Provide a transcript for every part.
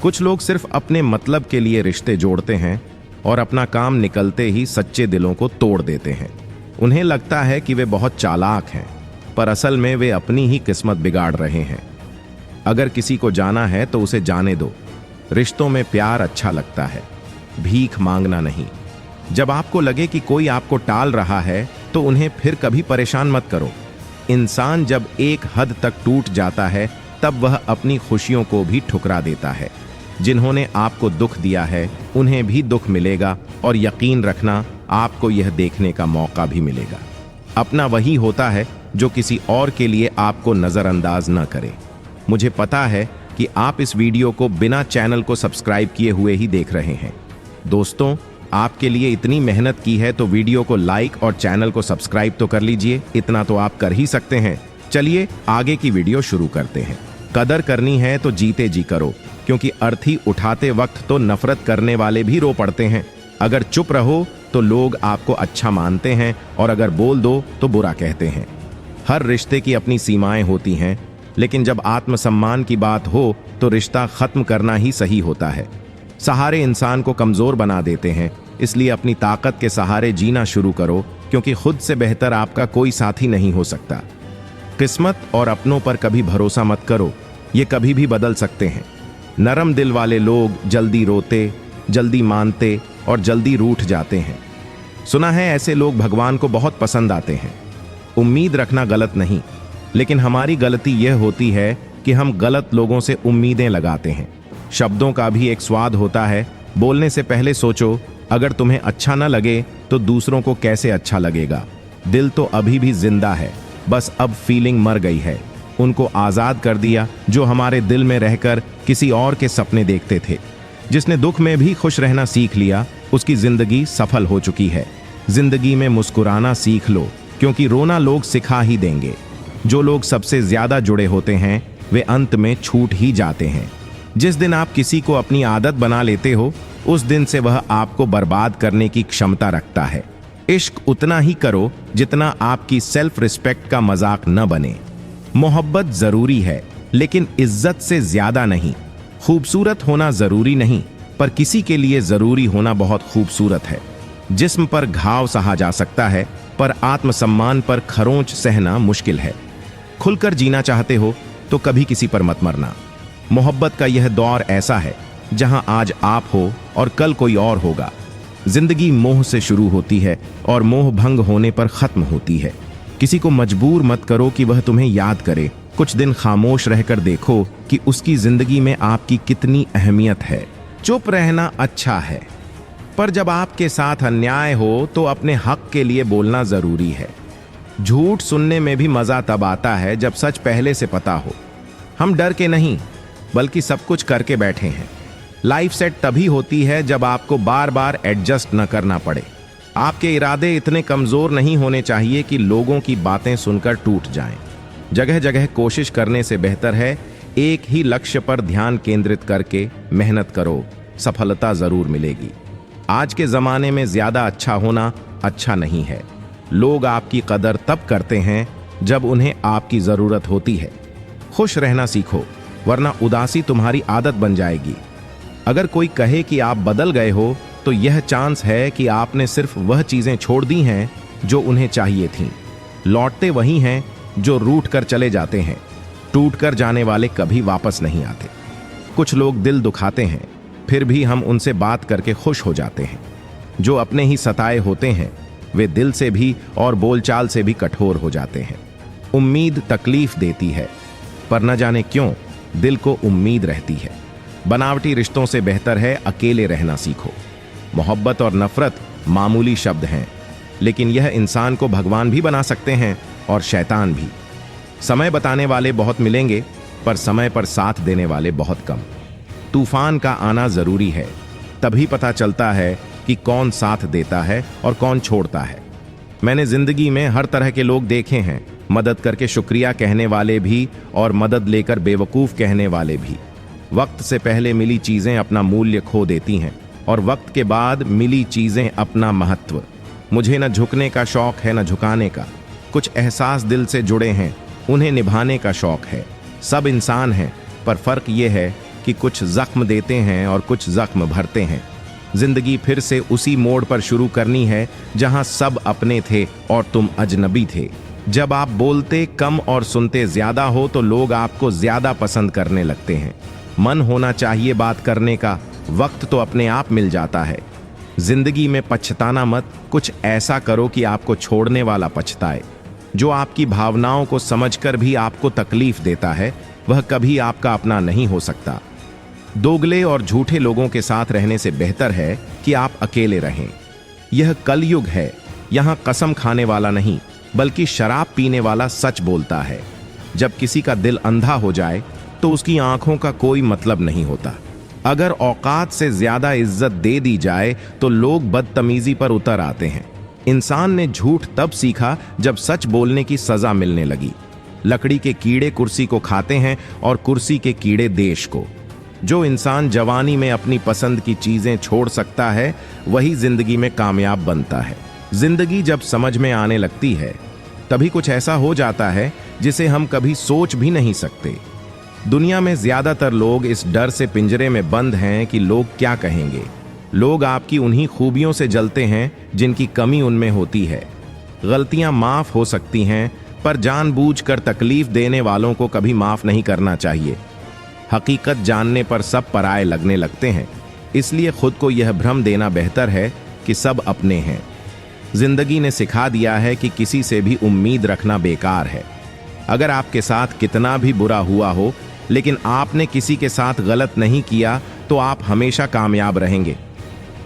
कुछ लोग सिर्फ अपने मतलब के लिए रिश्ते जोड़ते हैं और अपना काम निकलते ही सच्चे दिलों को तोड़ देते हैं। उन्हें लगता है कि वे बहुत चालाक हैं, पर असल में वे अपनी ही किस्मत बिगाड़ रहे हैं। अगर किसी को जाना है तो उसे जाने दो। रिश्तों में प्यार अच्छा लगता है, भीख मांगना नहीं। जब आपको लगे कि कोई आपको टाल रहा है तो उन्हें फिर कभी परेशान मत करो। इंसान जब एक हद तक टूट जाता है तब वह अपनी खुशियों को भी ठुकरा देता है। जिन्होंने आपको दुख दिया है उन्हें भी दुख मिलेगा, और यकीन रखना आपको यह देखने का मौका भी मिलेगा। अपना वही होता है जो किसी और के लिए आपको नजरअंदाज न करे। मुझे पता है कि आप इस वीडियो को बिना चैनल को सब्सक्राइब किए हुए ही देख रहे हैं। दोस्तों, आपके लिए इतनी मेहनत की है तो वीडियो को लाइक और चैनल को सब्सक्राइब तो कर लीजिए। इतना तो आप कर ही सकते हैं। चलिए आगे की वीडियो शुरू करते हैं। कदर करनी है तो जीते जी करो, क्योंकि अर्थी उठाते वक्त तो नफरत करने वाले भी रो पड़ते हैं। अगर चुप रहो तो लोग आपको अच्छा मानते हैं, और अगर बोल दो तो बुरा कहते हैं। हर रिश्ते की अपनी सीमाएं होती हैं, लेकिन जब आत्मसम्मान की बात हो तो रिश्ता खत्म करना ही सही होता है। सहारे इंसान को कमजोर बना देते हैं, इसलिए अपनी ताकत के सहारे जीना शुरू करो, क्योंकि खुद से बेहतर आपका कोई साथी नहीं हो सकता। किस्मत और अपनों पर कभी भरोसा मत करो, ये कभी भी बदल सकते हैं। नरम दिल वाले लोग जल्दी रोते, जल्दी मानते और जल्दी रूठ जाते हैं। सुना है ऐसे लोग भगवान को बहुत पसंद आते हैं। उम्मीद रखना गलत नहीं, लेकिन हमारी गलती यह होती है कि हम गलत लोगों से उम्मीदें लगाते हैं। शब्दों का भी एक स्वाद होता है। बोलने से पहले सोचो, अगर तुम्हें अच्छा न लगे तो दूसरों को कैसे अच्छा लगेगा। दिल तो अभी भी जिंदा है, बस अब फीलिंग मर गई है। उनको आजाद कर दिया जो हमारे दिल में रहकर किसी और के सपने देखते थे। जिसने दुख में भी खुश रहना सीख लिया, उसकी जिंदगी सफल हो चुकी है। जिंदगी में मुस्कुराना सीख लो, क्योंकि रोना लोग सिखा ही देंगे। जो लोग सबसे ज्यादा जुड़े होते हैं वे अंत में छूट ही जाते हैं। जिस दिन आप किसी को अपनी आदत बना लेते हो, उस दिन से वह आपको बर्बाद करने की क्षमता रखता है। इश्क उतना ही करो जितना आपकी सेल्फ रिस्पेक्ट का मजाक न बने। मोहब्बत जरूरी है, लेकिन इज्जत से ज्यादा नहीं। खूबसूरत होना जरूरी नहीं, पर किसी के लिए जरूरी होना बहुत खूबसूरत है। जिस्म पर घाव सहा जा सकता है, पर आत्मसम्मान पर खरोंच सहना मुश्किल है। खुलकर जीना चाहते हो तो कभी किसी पर मत मरना। मोहब्बत का यह दौर ऐसा है जहां आज आप हो और कल कोई और होगा। जिंदगी मोह से शुरू होती है और मोह भंग होने पर खत्म होती है। किसी को मजबूर मत करो कि वह तुम्हें याद करे। कुछ दिन खामोश रहकर देखो कि उसकी जिंदगी में आपकी कितनी अहमियत है। चुप रहना अच्छा है, पर जब आपके साथ अन्याय हो तो अपने हक के लिए बोलना जरूरी है। झूठ सुनने में भी मजा तब आता है जब सच पहले से पता हो। हम डर के नहीं, बल्कि सब कुछ करके बैठे हैं। लाइफ सेट तभी होती है जब आपको बार बार एडजस्ट न करना पड़े। आपके इरादे इतने कमजोर नहीं होने चाहिए कि लोगों की बातें सुनकर टूट जाएं। जगह जगह कोशिश करने से बेहतर है एक ही लक्ष्य पर ध्यान केंद्रित करके मेहनत करो, सफलता जरूर मिलेगी। आज के जमाने में ज्यादा अच्छा होना अच्छा नहीं है। लोग आपकी कदर तब करते हैं जब उन्हें आपकी जरूरत होती है। खुश रहना सीखो, वरना उदासी तुम्हारी आदत बन जाएगी। अगर कोई कहे कि आप बदल गए हो तो यह चांस है कि आपने सिर्फ वह चीजें छोड़ दी हैं जो उन्हें चाहिए थीं। लौटते वही हैं जो रूठ कर चले जाते हैं। टूट कर जाने वाले कभी वापस नहीं आते। कुछ लोग दिल दुखाते हैं, फिर भी हम उनसे बात करके खुश हो जाते हैं। जो अपने ही सताए होते हैं वे दिल से भी और बोलचाल से भी कठोर हो जाते हैं। उम्मीद तकलीफ देती है, पर न जाने क्यों दिल को उम्मीद रहती है। बनावटी रिश्तों से बेहतर है अकेले रहना सीखो। मोहब्बत और नफरत मामूली शब्द हैं, लेकिन यह इंसान को भगवान भी बना सकते हैं और शैतान भी। समय बताने वाले बहुत मिलेंगे, पर समय पर साथ देने वाले बहुत कम। तूफान का आना जरूरी है, तभी पता चलता है कि कौन साथ देता है और कौन छोड़ता है। मैंने जिंदगी में हर तरह के लोग देखे हैं, मदद करके शुक्रिया कहने वाले भी और मदद लेकर बेवकूफ़ कहने वाले भी। वक्त से पहले मिली चीज़ें अपना मूल्य खो देती हैं और वक्त के बाद मिली चीज़ें अपना महत्व। मुझे न झुकने का शौक है न झुकाने का। कुछ एहसास दिल से जुड़े हैं, उन्हें निभाने का शौक है। सब इंसान हैं, पर फर्क ये है कि कुछ जख्म देते हैं और कुछ जख्म भरते हैं। जिंदगी फिर से उसी मोड़ पर शुरू करनी है जहां सब अपने थे और तुम अजनबी थे। जब आप बोलते कम और सुनते ज्यादा हो तो लोग आपको ज्यादा पसंद करने लगते हैं। मन होना चाहिए बात करने का, वक्त तो अपने आप मिल जाता है। जिंदगी में पछताना मत, कुछ ऐसा करो कि आपको छोड़ने वाला पछताए। जो आपकी भावनाओं को समझकर भी आपको तकलीफ देता है वह कभी आपका अपना नहीं हो सकता। दोगले और झूठे लोगों के साथ रहने से बेहतर है कि आप अकेले रहें। यह कलयुग है, यहां कसम खाने वाला नहीं बल्कि शराब पीने वाला सच बोलता है। जब किसी का दिल अंधा हो जाए तो उसकी आंखों का कोई मतलब नहीं होता। अगर औकात से ज्यादा इज्जत दे दी जाए तो लोग बदतमीजी पर उतर आते हैं। इंसान ने झूठ तब सीखा जब सच बोलने की सजा मिलने लगी। लकड़ी के कीड़े कुर्सी को खाते हैं और कुर्सी के कीड़े देश को। जो इंसान जवानी में अपनी पसंद की चीजें छोड़ सकता है वही जिंदगी में कामयाब बनता है। जिंदगी जब समझ में आने लगती है तभी कुछ ऐसा हो जाता है जिसे हम कभी सोच भी नहीं सकते। दुनिया में ज्यादातर लोग इस डर से पिंजरे में बंद हैं कि लोग क्या कहेंगे। लोग आपकी उन्हीं खूबियों से जलते हैं जिनकी कमी उनमें होती है। गलतियां माफ हो सकती हैं पर जानबूझकर तकलीफ देने वालों को कभी माफ नहीं करना चाहिए। हकीकत जानने पर सब पराये लगने लगते हैं, इसलिए खुद को यह भ्रम देना बेहतर है कि सब अपने हैं। जिंदगी ने सिखा दिया है कि किसी से भी उम्मीद रखना बेकार है। अगर आपके साथ कितना भी बुरा हुआ हो लेकिन आपने किसी के साथ गलत नहीं किया तो आप हमेशा कामयाब रहेंगे।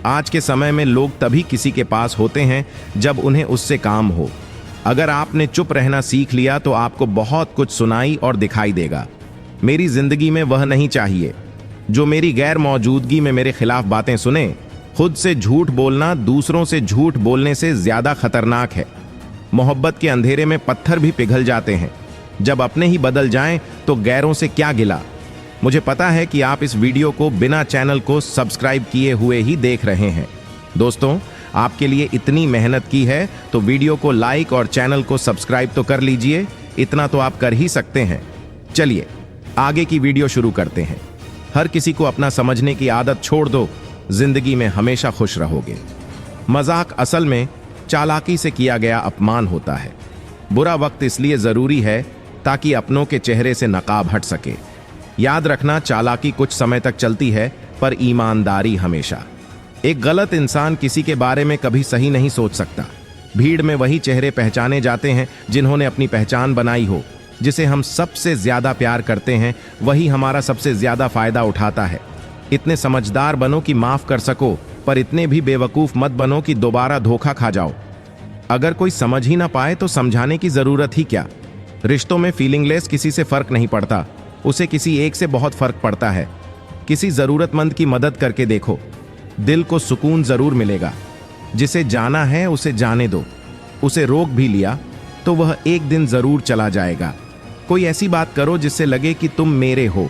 आज के समय में लोग तभी किसी के पास होते हैं जब उन्हें उससे काम हो। अगर आपने चुप रहना सीख लिया तो आपको बहुत कुछ सुनाई और दिखाई देगा। मेरी जिंदगी में वह नहीं चाहिए जो मेरी गैर मौजूदगी में मेरे खिलाफ बातें सुने। खुद से झूठ बोलना दूसरों से झूठ बोलने से ज्यादा खतरनाक है। मोहब्बत के अंधेरे में पत्थर भी पिघल जाते हैं। जब अपने ही बदल जाएं तो गैरों से क्या गिला। मुझे पता है कि आप इस वीडियो को बिना चैनल को सब्सक्राइब किए हुए ही देख रहे हैं। दोस्तों, आपके लिए इतनी मेहनत की है तो वीडियो को लाइक और चैनल को सब्सक्राइब तो कर लीजिए। इतना तो आप कर ही सकते हैं। चलिए आगे की वीडियो शुरू करते हैं। हर किसी को अपना समझने की आदत छोड़ दो, जिंदगी में हमेशा खुश रहोगे। मजाक असल में चालाकी से किया गया अपमान होता है। बुरा वक्त इसलिए जरूरी है ताकि अपनों के चेहरे से नकाब हट सके। याद रखना, चालाकी कुछ समय तक चलती है पर ईमानदारी हमेशा। एक गलत इंसान किसी के बारे में कभी सही नहीं सोच सकता। भीड़ में वही चेहरे पहचाने जाते हैं जिन्होंने अपनी पहचान बनाई हो। जिसे हम सबसे ज्यादा प्यार करते हैं वही हमारा सबसे ज्यादा फायदा उठाता है। इतने समझदार बनो कि माफ कर सको, पर इतने भी बेवकूफ मत बनो कि दोबारा धोखा खा जाओ। अगर कोई समझ ही ना पाए तो समझाने की जरूरत ही क्या। रिश्तों में फीलिंगलेस किसी से फर्क नहीं पड़ता, उसे किसी एक से बहुत फर्क पड़ता है। किसी जरूरतमंद की मदद करके देखो, दिल को सुकून जरूर मिलेगा। जिसे जाना है उसे जाने दो। उसे रोक भी लिया तो वह एक दिन जरूर चला जाएगा। कोई ऐसी बात करो जिससे लगे कि तुम मेरे हो।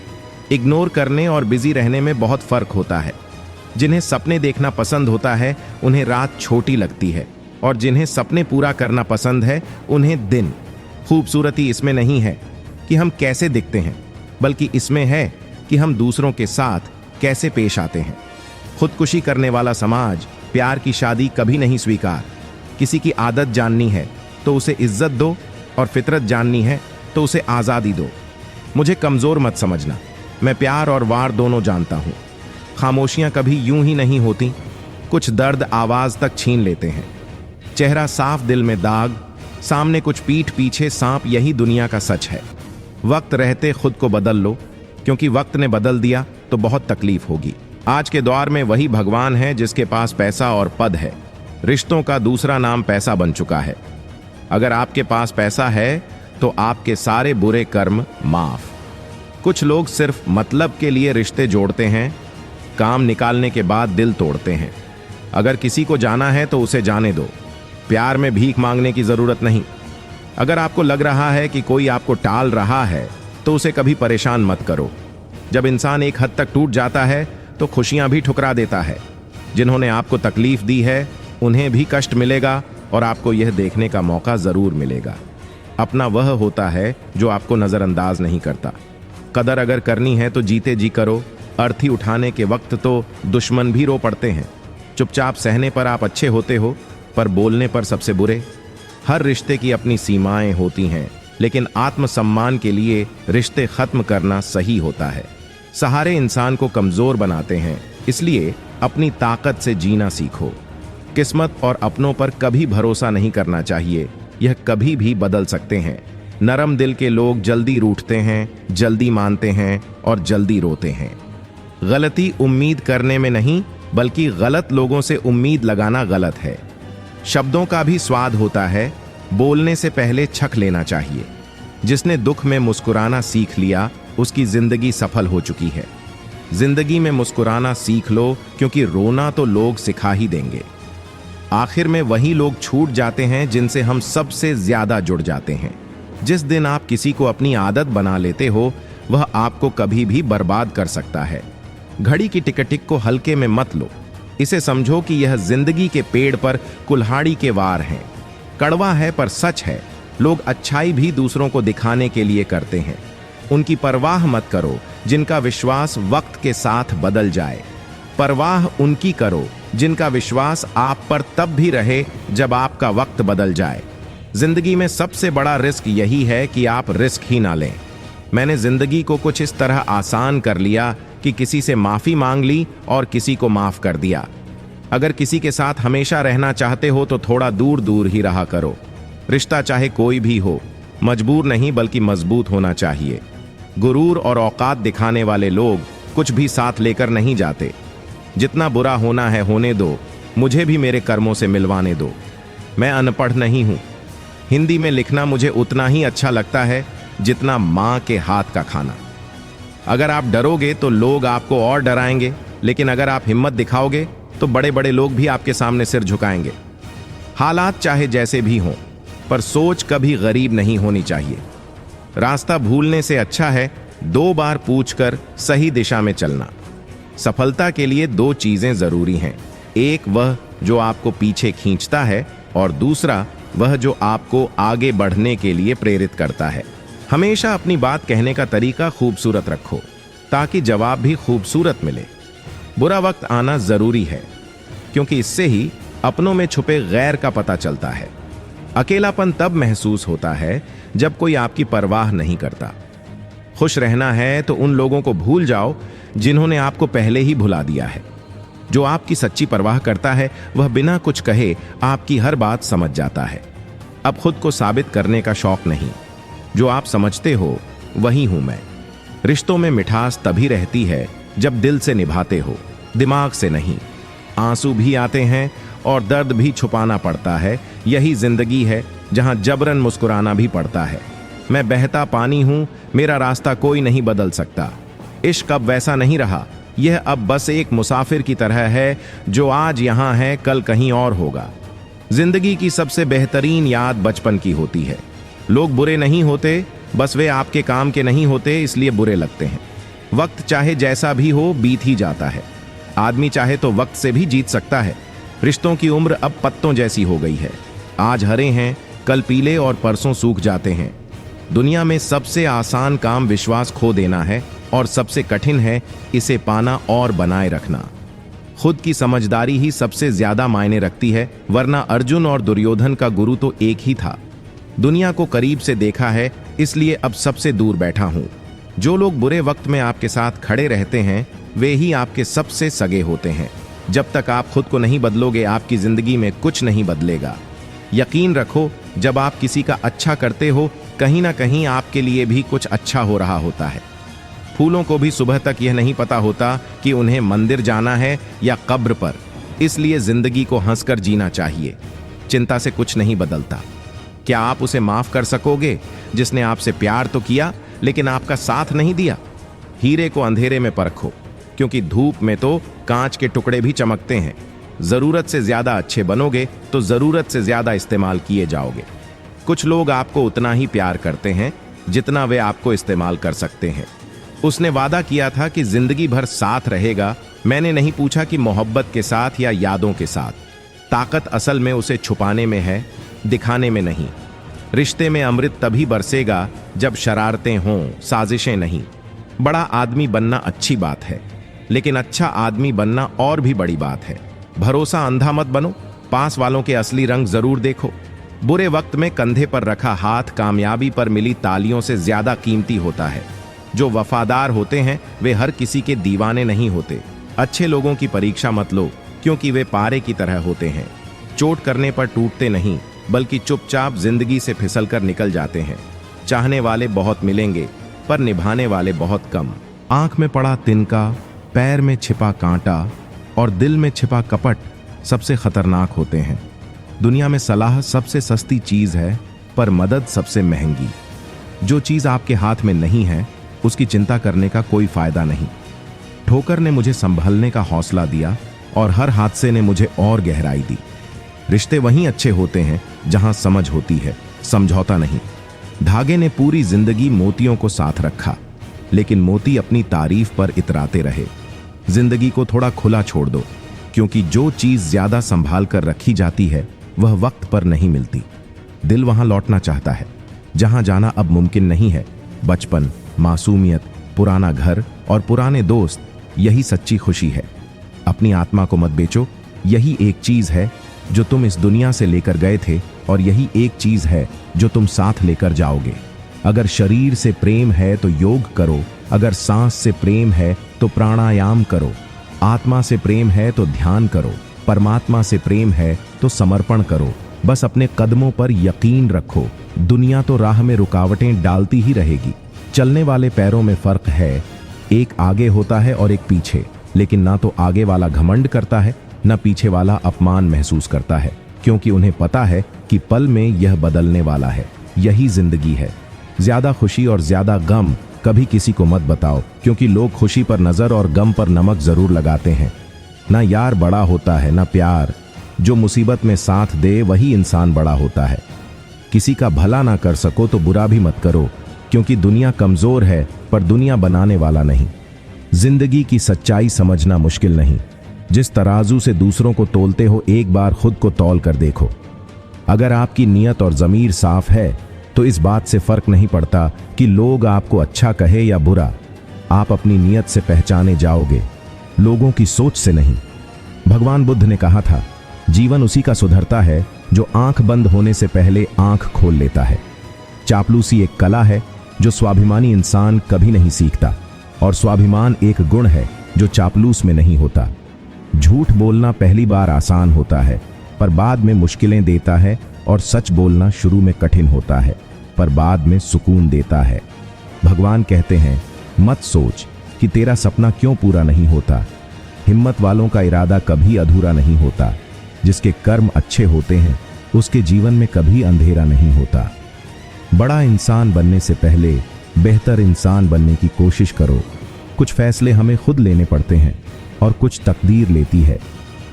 इग्नोर करने और बिजी रहने में बहुत फर्क होता है। जिन्हें सपने देखना पसंद होता है उन्हें रात छोटी लगती है, और जिन्हें सपने पूरा करना पसंद है उन्हें दिन। खूबसूरती इसमें नहीं है कि हम कैसे दिखते हैं, बल्कि इसमें है कि हम दूसरों के साथ कैसे पेश आते हैं। खुदकुशी करने वाला समाज प्यार की शादी कभी नहीं स्वीकार। किसी की आदत जाननी है तो उसे इज्जत दो, और फितरत जाननी है तो उसे आज़ादी दो। मुझे कमज़ोर मत समझना, मैं प्यार और वार दोनों जानता हूँ। खामोशियाँ कभी यूं ही नहीं होती, कुछ दर्द आवाज़ तक छीन लेते हैं। चेहरा साफ दिल में दाग, सामने कुछ पीठ पीछे सांप, यही दुनिया का सच है। वक्त रहते खुद को बदल लो, क्योंकि वक्त ने बदल दिया तो बहुत तकलीफ होगी। आज के दौर में वही भगवान है जिसके पास पैसा और पद है। रिश्तों का दूसरा नाम पैसा बन चुका है। अगर आपके पास पैसा है तो आपके सारे बुरे कर्म माफ। कुछ लोग सिर्फ मतलब के लिए रिश्ते जोड़ते हैं, काम निकालने के बाद दिल तोड़ते हैं। अगर किसी को जाना है तो उसे जाने दो। प्यार में भीख मांगने की जरूरत नहीं। अगर आपको लग रहा है कि कोई आपको टाल रहा है तो उसे कभी परेशान मत करो। जब इंसान एक हद तक टूट जाता है तो खुशियां भी ठुकरा देता है। जिन्होंने आपको तकलीफ दी है उन्हें भी कष्ट मिलेगा, और आपको यह देखने का मौका जरूर मिलेगा। अपना वह होता है जो आपको नजरअंदाज नहीं करता। कदर अगर करनी है तो जीते जी करो। अर्थी उठाने के वक्त तो दुश्मन भी रो पड़ते हैं। चुपचाप सहने पर आप अच्छे होते हो, पर बोलने पर सबसे बुरे। हर रिश्ते की अपनी सीमाएं होती हैं, लेकिन आत्मसम्मान के लिए रिश्ते खत्म करना सही होता है। सहारे इंसान को कमजोर बनाते हैं, इसलिए अपनी ताकत से जीना सीखो। किस्मत और अपनों पर कभी भरोसा नहीं करना चाहिए, यह कभी भी बदल सकते हैं। नरम दिल के लोग जल्दी रूठते हैं, जल्दी मानते हैं और जल्दी रोते हैं। गलती उम्मीद करने में नहीं, बल्कि गलत लोगों से उम्मीद लगाना गलत है। शब्दों का भी स्वाद होता है, बोलने से पहले छक लेना चाहिए। जिसने दुख में मुस्कुराना सीख लिया, उसकी जिंदगी सफल हो चुकी है। जिंदगी में मुस्कुराना सीख लो, क्योंकि रोना तो लोग सिखा ही देंगे। आखिर में वही लोग छूट जाते हैं जिनसे हम सबसे ज्यादा जुड़ जाते हैं। जिस दिन आप किसी को अपनी आदत बना लेते हो, वह आपको कभी भी बर्बाद कर सकता है। घड़ी की टिक को हल्के में मत लो। इसे समझो कि यह जिंदगी के पेड़ पर कुल्हाड़ी के वार हैं। कड़वा है पर सच है। लोग अच्छाई भी दूसरों को दिखाने के लिए करते हैं। उनकी परवाह मत करो जिनका विश्वास वक्त के साथ बदल जाए। परवाह उनकी करो जिनका विश्वास आप पर तब भी रहे जब आपका वक्त बदल जाए। जिंदगी में सबसे बड़ा रिस्क यही है कि आप रिस्क ही ना लें। मैंने जिंदगी को कुछ इस तरह आसान कर लिया कि किसी से माफी मांग ली और किसी को माफ कर दिया। अगर किसी के साथ हमेशा रहना चाहते हो तो थोड़ा दूर दूर ही रहा करो। रिश्ता चाहे कोई भी हो, मजबूर नहीं बल्कि मजबूत होना चाहिए। गुरूर और औकात दिखाने वाले लोग कुछ भी साथ लेकर नहीं जाते। जितना बुरा होना है होने दो, मुझे भी मेरे कर्मों से मिलवाने दो। मैं अनपढ़ नहीं हूं। हिंदी में लिखना मुझे उतना ही अच्छा लगता है जितना मां के हाथ का खाना। अगर आप डरोगे तो लोग आपको और डराएंगे, लेकिन अगर आप हिम्मत दिखाओगे तो बड़े बड़े लोग भी आपके सामने सिर झुकाएंगे। हालात चाहे जैसे भी हों, पर सोच कभी गरीब नहीं होनी चाहिए। रास्ता भूलने से अच्छा है 2 बार पूछकर सही दिशा में चलना। सफलता के लिए 2 चीजें जरूरी हैं। एक वह जो आपको पीछे खींचता है, और दूसरा वह जो आपको आगे बढ़ने के लिए प्रेरित करता है। हमेशा अपनी बात कहने का तरीका खूबसूरत रखो, ताकि जवाब भी खूबसूरत मिले। बुरा वक्त आना जरूरी है, क्योंकि इससे ही अपनों में छुपे गैर का पता चलता है। अकेलापन तब महसूस होता है जब कोई आपकी परवाह नहीं करता। खुश रहना है तो उन लोगों को भूल जाओ जिन्होंने आपको पहले ही भुला दिया है। जो आपकी सच्ची परवाह करता है, वह बिना कुछ कहे आपकी हर बात समझ जाता है। अब खुद को साबित करने का शौक नहीं। जो आप समझते हो वही हूं मैं। रिश्तों में मिठास तभी रहती है जब दिल से निभाते हो, दिमाग से नहीं। आंसू भी आते हैं और दर्द भी छुपाना पड़ता है। यही जिंदगी है जहां जबरन मुस्कुराना भी पड़ता है। मैं बहता पानी हूं, मेरा रास्ता कोई नहीं बदल सकता। इश्क अब वैसा नहीं रहा। यह अब बस एक मुसाफिर की तरह है, जो आज यहां है कल कहीं और होगा। जिंदगी की सबसे बेहतरीन याद बचपन की होती है। लोग बुरे नहीं होते, बस वे आपके काम के नहीं होते, इसलिए बुरे लगते हैं। वक्त चाहे जैसा भी हो बीत ही जाता है। आदमी चाहे तो वक्त से भी जीत सकता है। रिश्तों की उम्र अब पत्तों जैसी हो गई है। आज हरे हैं, कल पीले और परसों सूख जाते हैं। दुनिया में सबसे आसान काम विश्वास खो देना है, और सबसे कठिन है इसे पाना और बनाए रखना। खुद की समझदारी ही सबसे ज्यादा मायने रखती है, वरना अर्जुन और दुर्योधन का गुरु तो एक ही था। दुनिया को करीब से देखा है, इसलिए अब सबसे दूर बैठा हूं। जो लोग बुरे वक्त में आपके साथ खड़े रहते हैं, वे ही आपके सबसे सगे होते हैं। जब तक आप खुद को नहीं बदलोगे, आपकी जिंदगी में कुछ नहीं बदलेगा। यकीन रखो, जब आप किसी का अच्छा करते हो, कहीं ना कहीं आपके लिए भी कुछ अच्छा हो रहा होता है। फूलों को भी सुबह तक यह नहीं पता होता कि उन्हें मंदिर जाना है या कब्र पर। इसलिए जिंदगी को हंसकर जीना चाहिए। चिंता से कुछ नहीं बदलता। क्या आप उसे माफ कर सकोगे जिसने आपसे प्यार तो किया लेकिन आपका साथ नहीं दिया? हीरे को अंधेरे में परखो, क्योंकि धूप में तो कांच के टुकड़े भी चमकते हैं। जरूरत से ज्यादा अच्छे बनोगे तो जरूरत से ज्यादा इस्तेमाल किए जाओगे। कुछ लोग आपको उतना ही प्यार करते हैं जितना वे आपको इस्तेमाल कर सकते हैं। उसने वादा किया था कि जिंदगी भर साथ रहेगा। मैंने नहीं पूछा कि मोहब्बत के साथ या यादों के साथ। ताकत असल में उसे छुपाने में है, दिखाने में नहीं। रिश्ते में अमृत तभी बरसेगा जब शरारतें हों, साजिशें नहीं। बड़ा आदमी बनना अच्छी बात है, लेकिन अच्छा आदमी बनना और भी बड़ी बात है। भरोसा अंधा मत बनो, पास वालों के असली रंग जरूर देखो। बुरे वक्त में कंधे पर रखा हाथ कामयाबी पर मिली तालियों से ज्यादा कीमती होता है। जो वफादार होते हैं वे हर किसी के दीवाने नहीं होते। अच्छे लोगों की परीक्षा मत लो, क्योंकि वे पारे की तरह होते हैं। चोट करने पर टूटते नहीं, बल्कि चुपचाप जिंदगी से फिसलकर निकल जाते हैं। चाहने वाले बहुत मिलेंगे, पर निभाने वाले बहुत कम। आंख में पड़ा तिनका, पैर में छिपा कांटा और दिल में छिपा कपट सबसे खतरनाक होते हैं। दुनिया में सलाह सबसे सस्ती चीज है, पर मदद सबसे महंगी। जो चीज आपके हाथ में नहीं है, उसकी चिंता करने का कोई फायदा नहीं। ठोकर ने मुझे संभलने का हौसला दिया और हर हादसे ने मुझे और गहराई दी। रिश्ते वहीं अच्छे होते हैं जहां समझ होती है, समझौता नहीं। धागे ने पूरी जिंदगी मोतियों को साथ रखा, लेकिन मोती अपनी तारीफ पर इतराते रहे। जिंदगी को थोड़ा खुला छोड़ दो, क्योंकि जो चीज ज्यादा संभाल कर रखी जाती है वह वक्त पर नहीं मिलती। दिल वहां लौटना चाहता है जहां जाना अब मुमकिन नहीं है। बचपन, मासूमियत, पुराना घर और पुराने दोस्त, यही सच्ची खुशी है। अपनी आत्मा को मत बेचो, यही एक चीज है जो तुम इस दुनिया से लेकर गए थे, और यही एक चीज है जो तुम साथ लेकर जाओगे। अगर शरीर से प्रेम है तो योग करो, अगर सांस से प्रेम है तो प्राणायाम करो, आत्मा से प्रेम है तो ध्यान करो, परमात्मा से प्रेम है तो समर्पण करो। बस अपने कदमों पर यकीन रखो। दुनिया तो राह में रुकावटें डालती ही रहेगी। चलने वाले पैरों में फर्क है, एक आगे होता है और एक पीछे, लेकिन ना तो आगे वाला घमंड करता है, ना पीछे वाला अपमान महसूस करता है, क्योंकि उन्हें पता है कि पल में यह बदलने वाला है। यही जिंदगी है। ज्यादा खुशी और ज्यादा गम कभी किसी को मत बताओ, क्योंकि लोग खुशी पर नजर और गम पर नमक जरूर लगाते हैं। ना यार बड़ा होता है, ना प्यार। जो मुसीबत में साथ दे वही इंसान बड़ा होता है। किसी का भला ना कर सको तो बुरा भी मत करो, क्योंकि दुनिया कमजोर है, पर दुनिया बनाने वाला नहीं। जिंदगी की सच्चाई समझना मुश्किल नहीं। जिस तराजू से दूसरों को तोलते हो, एक बार खुद को तौल कर देखो। अगर आपकी नीयत और ज़मीर साफ है तो इस बात से फर्क नहीं पड़ता कि लोग आपको अच्छा कहे या बुरा। आप अपनी नीयत से पहचाने जाओगे, लोगों की सोच से नहीं। भगवान बुद्ध ने कहा था, जीवन उसी का सुधरता है जो आंख बंद होने से पहले आंख खोल लेता है। चापलूसी एक कला है जो स्वाभिमानी इंसान कभी नहीं सीखता, और स्वाभिमान एक गुण है जो चापलूस में नहीं होता। झूठ बोलना पहली बार आसान होता है, पर बाद में मुश्किलें देता है, और सच बोलना शुरू में कठिन होता है, पर बाद में सुकून देता है। भगवान कहते हैं, मत सोच कि तेरा सपना क्यों पूरा नहीं होता। हिम्मत वालों का इरादा कभी अधूरा नहीं होता। जिसके कर्म अच्छे होते हैं उसके जीवन में कभी अंधेरा नहीं होता। बड़ा इंसान बनने से पहले बेहतर इंसान बनने की कोशिश करो। कुछ फैसले हमें खुद लेने पड़ते हैं और कुछ तकदीर लेती है।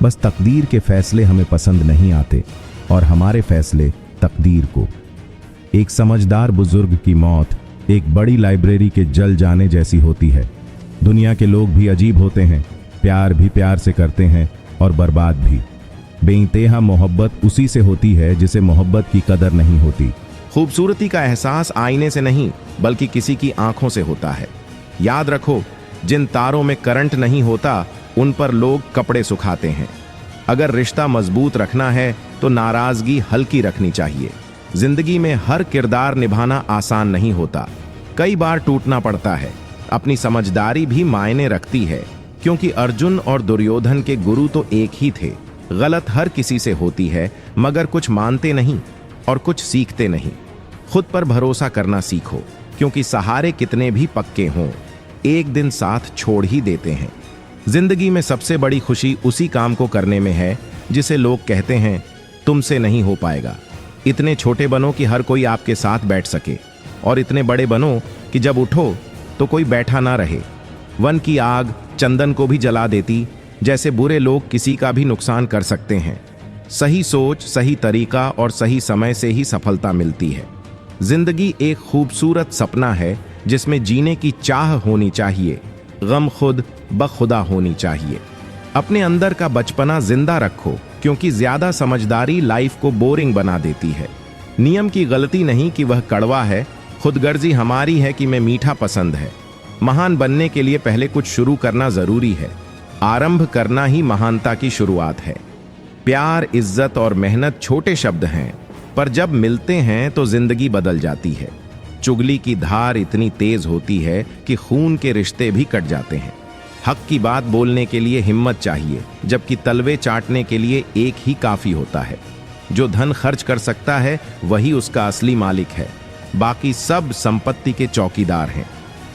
बस तकदीर के फैसले हमें पसंद नहीं आते और हमारे फैसले तकदीर को। एक समझदार बुजुर्ग की मौत एक बड़ी लाइब्रेरी के जल जाने जैसी होती है। दुनिया के लोग भी अजीब होते हैं, प्यार भी प्यार से करते हैं और बर्बाद भी। बेइंतहा मोहब्बत उसी से होती है जिसे मोहब्बत की कदर नहीं होती। खूबसूरती का एहसास आईने से नहीं बल्कि किसी की आंखों से होता है। याद रखो, जिन तारों में करंट नहीं होता उन पर लोग कपड़े सुखाते हैं। अगर रिश्ता मजबूत रखना है तो नाराजगी हल्की रखनी चाहिए। जिंदगी में हर किरदार निभाना आसान नहीं होता, कई बार टूटना पड़ता है। अपनी समझदारी भी मायने रखती है, क्योंकि अर्जुन और दुर्योधन के गुरु तो एक ही थे। गलत हर किसी से होती है, मगर कुछ मानते नहीं और कुछ सीखते नहीं। खुद पर भरोसा करना सीखो, क्योंकि सहारे कितने भी पक्के हों, एक दिन साथ छोड़ ही देते हैं। जिंदगी में सबसे बड़ी खुशी उसी काम को करने में है जिसे लोग कहते हैं तुमसे नहीं हो पाएगा। इतने छोटे बनो कि हर कोई आपके साथ बैठ सके, और इतने बड़े बनो कि जब उठो तो कोई बैठा ना रहे। वन की आग चंदन को भी जला देती, जैसे बुरे लोग किसी का भी नुकसान कर सकते हैं। सही सोच, सही तरीका और सही समय से ही सफलता मिलती है। जिंदगी एक खूबसूरत सपना है जिसमें जीने की चाह होनी चाहिए, गम खुद बखुदा होनी चाहिए। अपने अंदर का बचपना जिंदा रखो, क्योंकि ज्यादा समझदारी लाइफ को बोरिंग बना देती है। नियम की गलती नहीं कि वह कड़वा है, खुदगर्जी हमारी है कि मैं मीठा पसंद है। महान बनने के लिए पहले कुछ शुरू करना जरूरी है। आरंभ करना ही महानता की शुरुआत है। प्यार, इज्जत और मेहनत छोटे शब्द हैं, पर जब मिलते हैं तो जिंदगी बदल जाती है। चुगली की धार इतनी तेज होती है कि खून के रिश्ते भी कट जाते हैं। हक की बात बोलने के लिए हिम्मत चाहिए, जबकि तलवे चाटने के लिए एक ही काफी होता है। जो धन खर्च कर सकता है वही उसका असली मालिक है, बाकी सब संपत्ति के चौकीदार हैं।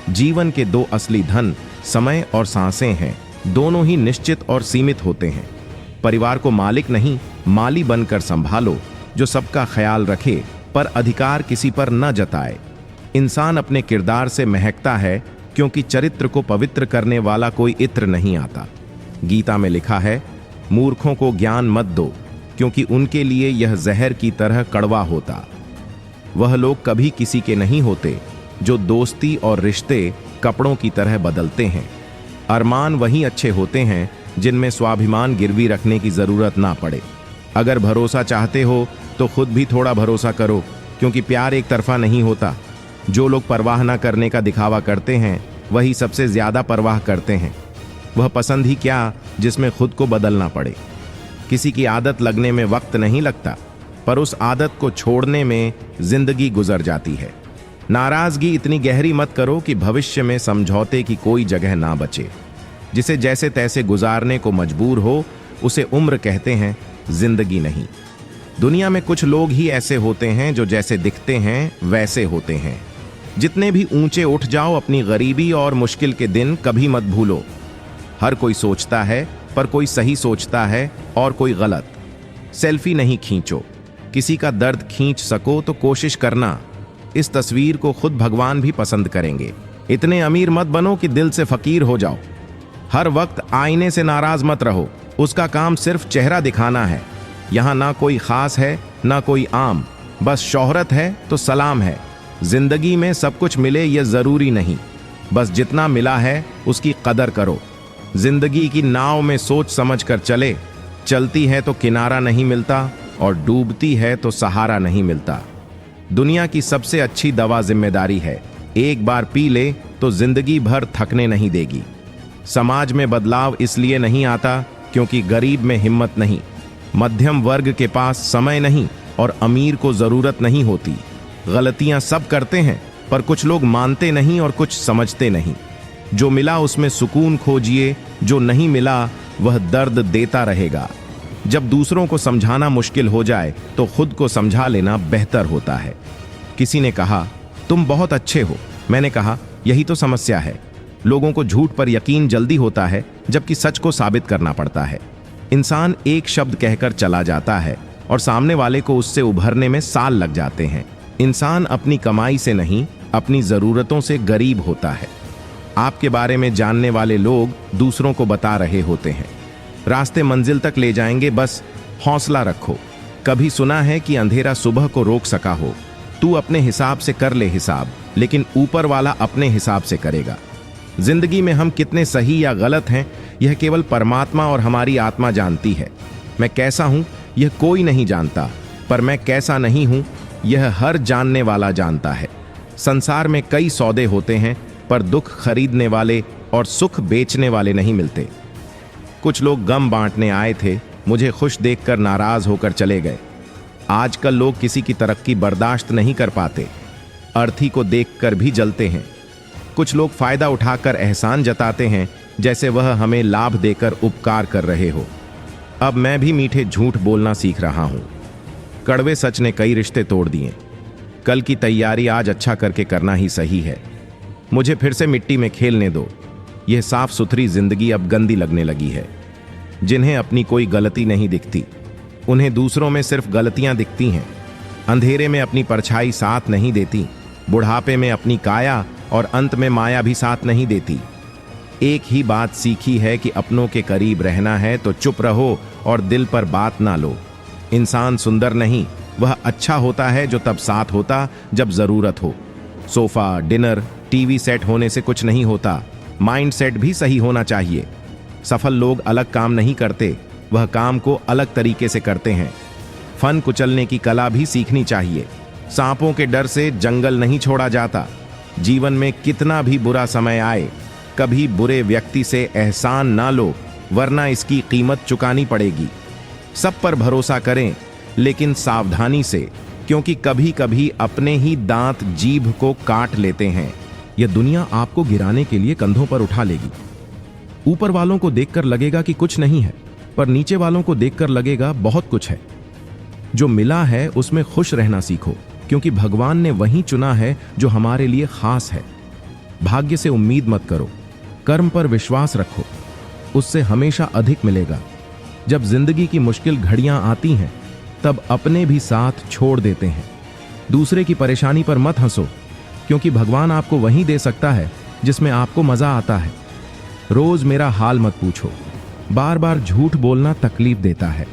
जीवन के दो असली धन समय और सांसें हैं। दोनों ही निश्चित और सीमित होते हैं। परिवार को मालिक नहीं, माली बनकर संभालो, जो सबका ख्याल रखे पर अधिकार किसी पर न जताए। इंसान अपने किरदार से महकता है, क्योंकि चरित्र को पवित्र करने वाला कोई इत्र नहीं आता। गीता में लिखा है, मूर्खों को ज्ञान मत दो, क्योंकि उनके लिए यह जहर की तरह कड़वा होता। वह लोग कभी किसी के नहीं होते जो दोस्ती और रिश्ते कपड़ों की तरह बदलते हैं। अरमान वही अच्छे होते हैं जिनमें स्वाभिमान गिरवी रखने की जरूरत ना पड़े। अगर भरोसा चाहते हो तो खुद भी थोड़ा भरोसा करो, क्योंकि प्यार एक तरफा नहीं होता। जो लोग परवाह ना करने का दिखावा करते हैं वही सबसे ज्यादा परवाह करते हैं। वह पसंद ही क्या जिसमें खुद को बदलना पड़े। किसी की आदत लगने में वक्त नहीं लगता, पर उस आदत को छोड़ने में जिंदगी गुजर जाती है। नाराजगी इतनी गहरी मत करो कि भविष्य में समझौते की कोई जगह ना बचे। जिसे जैसे तैसे गुजारने को मजबूर हो उसे उम्र कहते हैं, जिंदगी नहीं। दुनिया में कुछ लोग ही ऐसे होते हैं जो जैसे दिखते हैं वैसे होते हैं। जितने भी ऊंचे उठ जाओ, अपनी गरीबी और मुश्किल के दिन कभी मत भूलो। हर कोई सोचता है, पर कोई सही सोचता है और कोई गलत। सेल्फी नहीं खींचो, किसी का दर्द खींच सको तो कोशिश करना। इस तस्वीर को खुद भगवान भी पसंद करेंगे। इतने अमीर मत बनो कि दिल से फकीर हो जाओ। हर वक्त आईने से नाराज मत रहो, उसका काम सिर्फ चेहरा दिखाना है। यहां ना कोई खास है ना कोई आम, बस शोहरत है तो सलाम है। जिंदगी में सब कुछ मिले यह जरूरी नहीं, बस जितना मिला है उसकी कदर करो। जिंदगी की नाव में सोच समझ कर चले, चलती है तो किनारा नहीं मिलता और डूबती है तो सहारा नहीं मिलता। दुनिया की सबसे अच्छी दवा जिम्मेदारी है। एक बार पी ले तो जिंदगी भर थकने नहीं देगी। समाज में बदलाव इसलिए नहीं आता क्योंकि गरीब में हिम्मत नहीं, मध्यम वर्ग के पास समय नहीं और अमीर को जरूरत नहीं होती। गलतियां सब करते हैं, पर कुछ लोग मानते नहीं और कुछ समझते नहीं। जो मिला उसमें सुकून खोजिए, जो नहीं मिला वह दर्द देता रहेगा। जब दूसरों को समझाना मुश्किल हो जाए तो खुद को समझा लेना बेहतर होता है। किसी ने कहा, तुम बहुत अच्छे हो। मैंने कहा, यही तो समस्या है। लोगों को झूठ पर यकीन जल्दी होता है, जबकि सच को साबित करना पड़ता है। इंसान एक शब्द कहकर चला जाता है और सामने वाले को उससे उभरने में साल लग जाते हैं। इंसान अपनी कमाई से नहीं, अपनी जरूरतों से गरीब होता है। आपके बारे में जानने वाले लोग दूसरों को बता रहे होते हैं। रास्ते मंजिल तक ले जाएंगे, बस हौसला रखो। कभी सुना है कि अंधेरा सुबह को रोक सका हो। तू अपने हिसाब से कर ले हिसाब, लेकिन ऊपर वाला अपने हिसाब से करेगा। जिंदगी में हम कितने सही या गलत हैं, यह केवल परमात्मा और हमारी आत्मा जानती है। मैं कैसा हूं यह कोई नहीं जानता, पर मैं कैसा नहीं हूं यह हर जानने वाला जानता है। संसार में कई सौदे होते हैं, पर दुख खरीदने वाले और सुख बेचने वाले नहीं मिलते। कुछ लोग गम बांटने आए थे, मुझे खुश देखकर नाराज होकर चले गए। आजकल लोग किसी की तरक्की बर्दाश्त नहीं कर पाते, अर्थी को देखकर भी जलते हैं। कुछ लोग फायदा उठाकर एहसान जताते हैं, जैसे वह हमें लाभ देकर उपकार कर रहे हो। अब मैं भी मीठे झूठ बोलना सीख रहा हूं। कड़वे सच ने कई रिश्ते तोड़ दिए। कल की तैयारी आज अच्छा करके करना ही सही है। मुझे फिर से मिट्टी में खेलने दो। यह साफ सुथरी जिंदगी अब गंदी लगने लगी है। जिन्हें अपनी कोई गलती नहीं दिखती, उन्हें दूसरों में सिर्फ गलतियां दिखती हैं। अंधेरे में अपनी परछाई साथ नहीं देती, बुढ़ापे में अपनी काया और अंत में माया भी साथ नहीं देती। एक ही बात सीखी है कि अपनों के करीब रहना है तो चुप रहो और दिल पर बात ना लो। इंसान सुंदर नहीं, वह अच्छा होता है जो तब साथ होता जब जरूरत हो। सोफा, डिनर, टीवी सेट होने से कुछ नहीं होता, माइंड सेट भी सही होना चाहिए। सफल लोग अलग काम नहीं करते, वह काम को अलग तरीके से करते हैं। फन कुचलने की कला भी सीखनी चाहिए। सांपों के डर से जंगल नहीं छोड़ा जाता, जीवन में कितना भी बुरा समय आए, कभी बुरे व्यक्ति से एहसान ना लो, वरना इसकी कीमत चुकानी पड़ेगी। सब पर भरोसा करें, लेकिन सावधानी से, क्योंकि कभी कभी अपने ही दांत जीभ को काट लेते हैं। यह दुनिया आपको गिराने के लिए कंधों पर उठा लेगी। ऊपर वालों को देखकर लगेगा कि कुछ नहीं है, पर नीचे वालों को देखकर लगेगा बहुत कुछ है। जो मिला है उसमें खुश रहना सीखो, क्योंकि भगवान ने वही चुना है जो हमारे लिए खास है। भाग्य से उम्मीद मत करो, कर्म पर विश्वास रखो, उससे हमेशा अधिक मिलेगा। जब जिंदगी की मुश्किल घड़ियां आती हैं, तब अपने भी साथ छोड़ देते हैं। दूसरे की परेशानी पर मत हंसो, क्योंकि भगवान आपको वही दे सकता है जिसमें आपको मजा आता है। रोज मेरा हाल मत पूछो, बार बार झूठ बोलना तकलीफ देता है।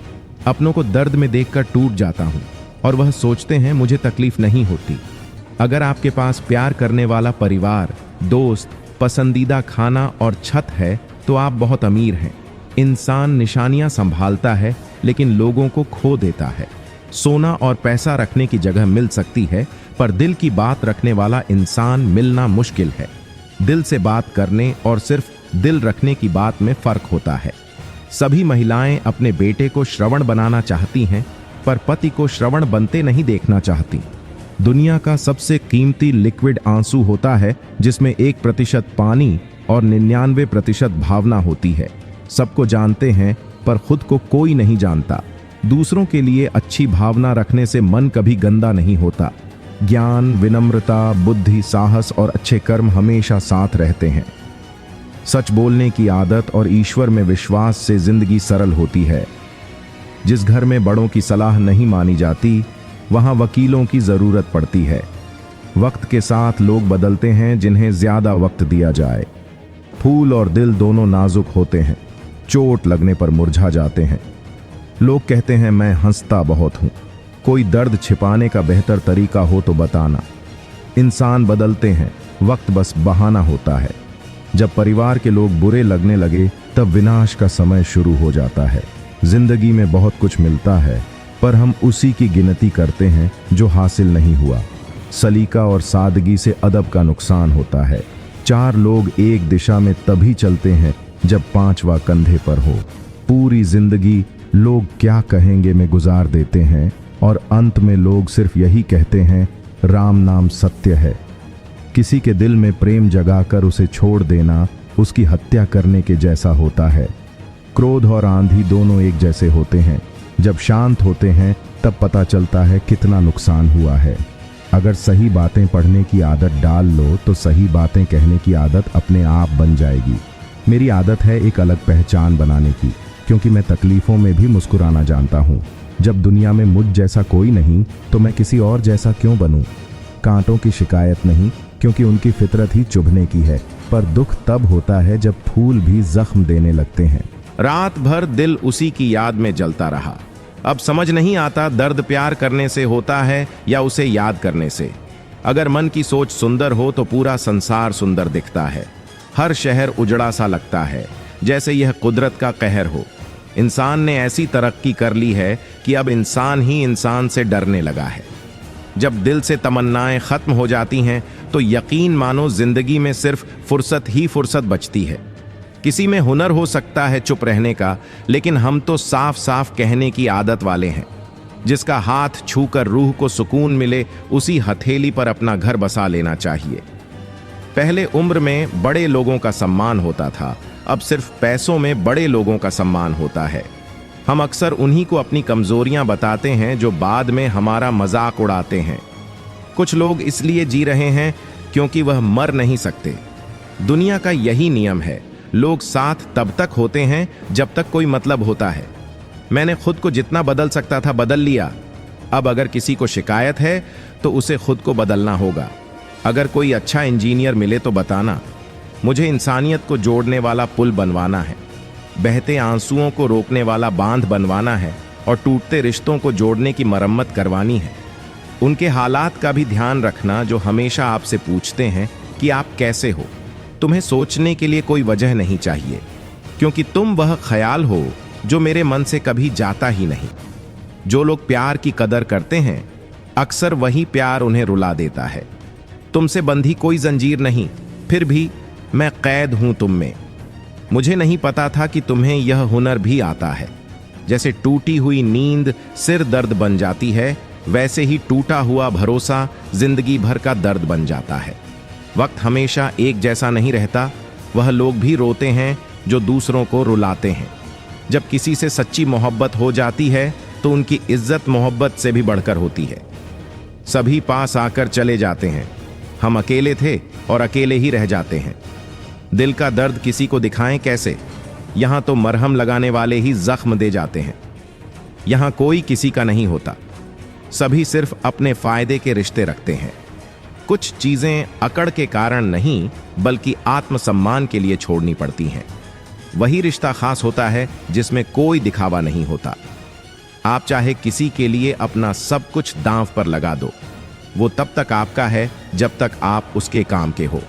अपनों को दर्द में देखकर टूट जाता हूं और वह सोचते हैं मुझे तकलीफ नहीं होती। अगर आपके पास प्यार करने वाला परिवार, दोस्त, पसंदीदा खाना और छत है तो आप बहुत अमीर हैं। इंसान निशानियां संभालता है, लेकिन लोगों को खो देता है। सोना और पैसा रखने की जगह मिल सकती है, पर दिल की बात रखने वाला इंसान मिलना मुश्किल है। दिल से बात करने और सिर्फ दिल रखने की बात में फर्क होता है। सभी महिलाएं अपने बेटे को श्रवण बनाना चाहती हैं, पर पति को श्रवण बनते नहीं देखना चाहती। दुनिया का सबसे कीमती लिक्विड आंसू होता है, जिसमें 1% पानी और 99% भावना होती है। सबको जानते हैं, पर खुद को कोई नहीं जानता। दूसरों के लिए अच्छी भावना रखने से मन कभी गंदा नहीं होता। ज्ञान, विनम्रता, बुद्धि, साहस और अच्छे कर्म हमेशा साथ रहते हैं। सच बोलने की आदत और ईश्वर में विश्वास से जिंदगी सरल होती है। जिस घर में बड़ों की सलाह नहीं मानी जाती, वहां वकीलों की जरूरत पड़ती है। वक्त के साथ लोग बदलते हैं जिन्हें ज्यादा वक्त दिया जाए। फूल और दिल दोनों नाजुक होते हैं, चोट लगने पर मुरझा जाते हैं। लोग कहते हैं मैं हंसता बहुत हूं। कोई दर्द छिपाने का बेहतर तरीका हो तो बताना। इंसान बदलते हैं, वक्त बस बहाना होता है। जब परिवार के लोग बुरे लगने लगे, तब विनाश का समय शुरू हो जाता है। जिंदगी में बहुत कुछ मिलता है, पर हम उसी की गिनती करते हैं जो हासिल नहीं हुआ। सलीका और सादगी से अदब का नुकसान होता है। 4 लोग एक दिशा में तभी चलते हैं जब 5वां कंधे पर हो। पूरी जिंदगी लोग क्या कहेंगे में गुजार देते हैं, और अंत में लोग सिर्फ यही कहते हैं, राम नाम सत्य है। किसी के दिल में प्रेम जगाकर उसे छोड़ देना उसकी हत्या करने के जैसा होता है। क्रोध और आंधी दोनों एक जैसे होते हैं। जब शांत होते हैं तब पता चलता है कितना नुकसान हुआ है। अगर सही बातें पढ़ने की आदत डाल लो तो सही बातें कहने की आदत अपने आप बन जाएगी। मेरी आदत है एक अलग पहचान बनाने की, क्योंकि मैं तकलीफों में भी मुस्कुराना जानता हूँ। जब दुनिया में मुझ जैसा कोई नहीं, तो मैं किसी और जैसा क्यों बनूं? कांटों की शिकायत नहीं, क्योंकि उनकी फितरत ही चुभने की है। पर दुख तब होता है जब फूल भी जख्म देने लगते हैं। रात भर दिल उसी की याद में जलता रहा। अब समझ नहीं आता दर्द प्यार करने से होता है या उसे याद करने से। अगर मन की सोच सुंदर हो तो पूरा संसार सुंदर दिखता है। हर शहर उजड़ा सा लगता है, जैसे यह कुदरत का कहर हो। इंसान ने ऐसी तरक्की कर ली है कि अब इंसान ही इंसान से डरने लगा है। जब दिल से तमन्नाएं खत्म हो जाती हैं तो यकीन मानो जिंदगी में सिर्फ फुर्सत ही फुर्सत बचती है। किसी में हुनर हो सकता है चुप रहने का, लेकिन हम तो साफ साफ कहने की आदत वाले हैं। जिसका हाथ छूकर रूह को सुकून मिले, उसी हथेली पर अपना घर बसा लेना चाहिए। पहले उम्र में बड़े लोगों का सम्मान होता था, अब सिर्फ पैसों में बड़े लोगों का सम्मान होता है। हम अक्सर उन्हीं को अपनी कमजोरियां बताते हैं जो बाद में हमारा मजाक उड़ाते हैं। कुछ लोग इसलिए जी रहे हैं क्योंकि वह मर नहीं सकते। दुनिया का यही नियम है, लोग साथ तब तक होते हैं जब तक कोई मतलब होता है। मैंने खुद को जितना बदल सकता था बदल लिया। अब अगर किसी को शिकायत है तो उसे खुद को बदलना होगा। अगर कोई अच्छा इंजीनियर मिले तो बताना। मुझे इंसानियत को जोड़ने वाला पुल बनवाना है, बहते आंसुओं को रोकने वाला बांध बनवाना है और टूटते रिश्तों को जोड़ने की मरम्मत करवानी है। उनके हालात का भी ध्यान रखना जो हमेशा आपसे पूछते हैं कि आप कैसे हो। तुम्हें सोचने के लिए कोई वजह नहीं चाहिए, क्योंकि तुम वह ख्याल हो जो मेरे मन से कभी जाता ही नहीं। जो लोग प्यार की कदर करते हैं, अक्सर वही प्यार उन्हें रुला देता है। तुमसे बंधी कोई जंजीर नहीं, फिर भी मैं कैद हूं तुम में। मुझे नहीं पता था कि तुम्हें यह हुनर भी आता है। जैसे टूटी हुई नींद सिर दर्द बन जाती है, वैसे ही टूटा हुआ भरोसा जिंदगी भर का दर्द बन जाता है। वक्त हमेशा एक जैसा नहीं रहता। वह लोग भी रोते हैं जो दूसरों को रुलाते हैं। जब किसी से सच्ची मोहब्बत हो जाती है तो उनकी इज्जत मोहब्बत से भी बढ़कर होती है। सभी पास आकर चले जाते हैं। हम अकेले थे और अकेले ही रह जाते हैं। दिल का दर्द किसी को दिखाएं कैसे? यहां तो मरहम लगाने वाले ही जख्म दे जाते हैं। यहां कोई किसी का नहीं होता। सभी सिर्फ अपने फायदे के रिश्ते रखते हैं। कुछ चीजें अकड़ के कारण नहीं, बल्कि आत्मसम्मान के लिए छोड़नी पड़ती हैं। वही रिश्ता खास होता है जिसमें कोई दिखावा नहीं होता। आप चाहे किसी के लिए अपना सब कुछ दांव पर लगा दो, वो तब तक आपका है जब तक आप उसके काम के हो।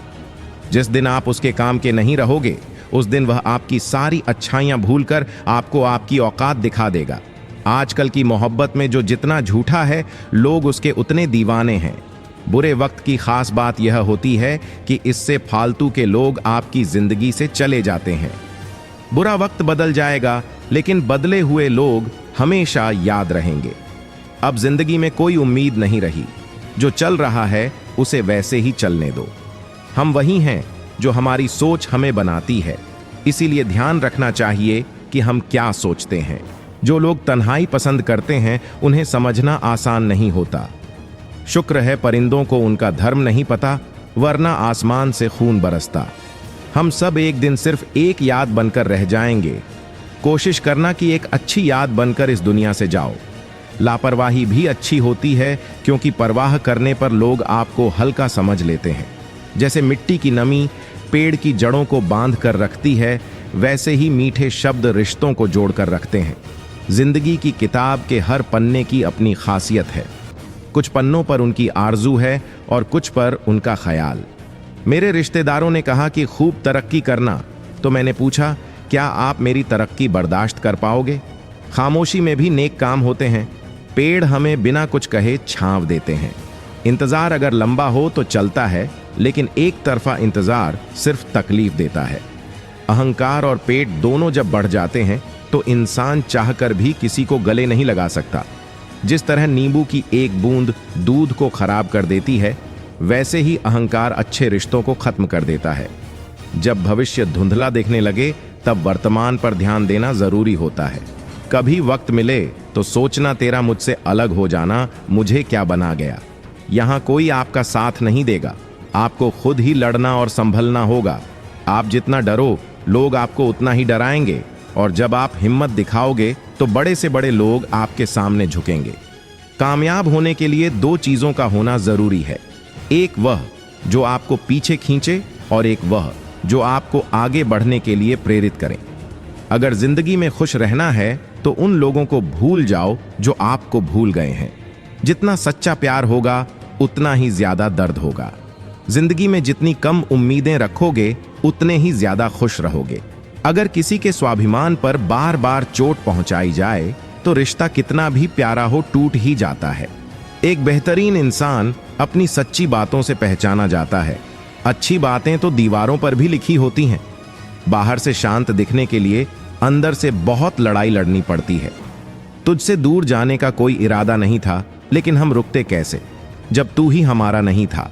जिस दिन आप उसके काम के नहीं रहोगे, उस दिन वह आपकी सारी अच्छाइयां भूलकर आपको आपकी औकात दिखा देगा। आजकल की मोहब्बत में जो जितना झूठा है, लोग उसके उतने दीवाने हैं। बुरे वक्त की खास बात यह होती है कि इससे फालतू के लोग आपकी जिंदगी से चले जाते हैं। बुरा वक्त बदल जाएगा, लेकिन बदले हुए लोग हमेशा याद रहेंगे। अब जिंदगी में कोई उम्मीद नहीं रही। जो चल रहा है उसे वैसे ही चलने दो। हम वही हैं जो हमारी सोच हमें बनाती है। इसीलिए ध्यान रखना चाहिए कि हम क्या सोचते हैं। जो लोग तन्हाई पसंद करते हैं, उन्हें समझना आसान नहीं होता। शुक्र है परिंदों को उनका धर्म नहीं पता, वरना आसमान से खून बरसता। हम सब एक दिन सिर्फ एक याद बनकर रह जाएंगे। कोशिश करना कि एक अच्छी याद बनकर इस दुनिया से जाओ। लापरवाही भी अच्छी होती है, क्योंकि परवाह करने पर लोग आपको हल्का समझ लेते हैं। जैसे मिट्टी की नमी पेड़ की जड़ों को बांध कर रखती है, वैसे ही मीठे शब्द रिश्तों को जोड़कर रखते हैं। जिंदगी की किताब के हर पन्ने की अपनी खासियत है। कुछ पन्नों पर उनकी आरजू है और कुछ पर उनका ख्याल। मेरे रिश्तेदारों ने कहा कि खूब तरक्की करना, तो मैंने पूछा, क्या आप मेरी तरक्की बर्दाश्त कर पाओगे? खामोशी में भी नेक काम होते हैं। पेड़ हमें बिना कुछ कहे छांव देते हैं। इंतजार अगर लंबा हो तो चलता है, लेकिन एक तरफा इंतजार सिर्फ तकलीफ देता है। अहंकार और पेट दोनों जब बढ़ जाते हैं तो इंसान चाहकर भी किसी को गले नहीं लगा सकता। जिस तरह नींबू की एक बूंद दूध को खराब कर देती है, वैसे ही अहंकार अच्छे रिश्तों को खत्म कर देता है। जब भविष्य धुंधला देखने लगे, तब वर्तमान पर ध्यान देना जरूरी होता है। कभी वक्त मिले तो सोचना, तेरा मुझसे अलग हो जाना मुझे क्या बना गया। यहां कोई आपका साथ नहीं देगा। आपको खुद ही लड़ना और संभलना होगा। आप जितना डरो, लोग आपको उतना ही डराएंगे, और जब आप हिम्मत दिखाओगे तो बड़े से बड़े लोग आपके सामने झुकेंगे। कामयाब होने के लिए दो चीजों का होना जरूरी है। एक वह जो आपको पीछे खींचे, और एक वह जो आपको आगे बढ़ने के लिए प्रेरित करें। अगर जिंदगी में खुश रहना है तो उन लोगों को भूल जाओ जो आपको भूल गए हैं। जितना सच्चा प्यार होगा, उतना ही ज्यादा दर्द होगा। जिंदगी में जितनी कम उम्मीदें रखोगे, उतने ही ज्यादा खुश रहोगे। अगर किसी के स्वाभिमान पर बार बार चोट पहुंचाई जाए तो रिश्ता कितना भी प्यारा हो, टूट ही जाता है। एक बेहतरीन इंसान अपनी सच्ची बातों से पहचाना जाता है। अच्छी बातें तो दीवारों पर भी लिखी होती हैं। बाहर से शांत दिखने के लिए अंदर से बहुत लड़ाई लड़नी पड़ती है। तुझसे दूर जाने का कोई इरादा नहीं था, लेकिन हम रुकते कैसे जब तू ही हमारा नहीं था।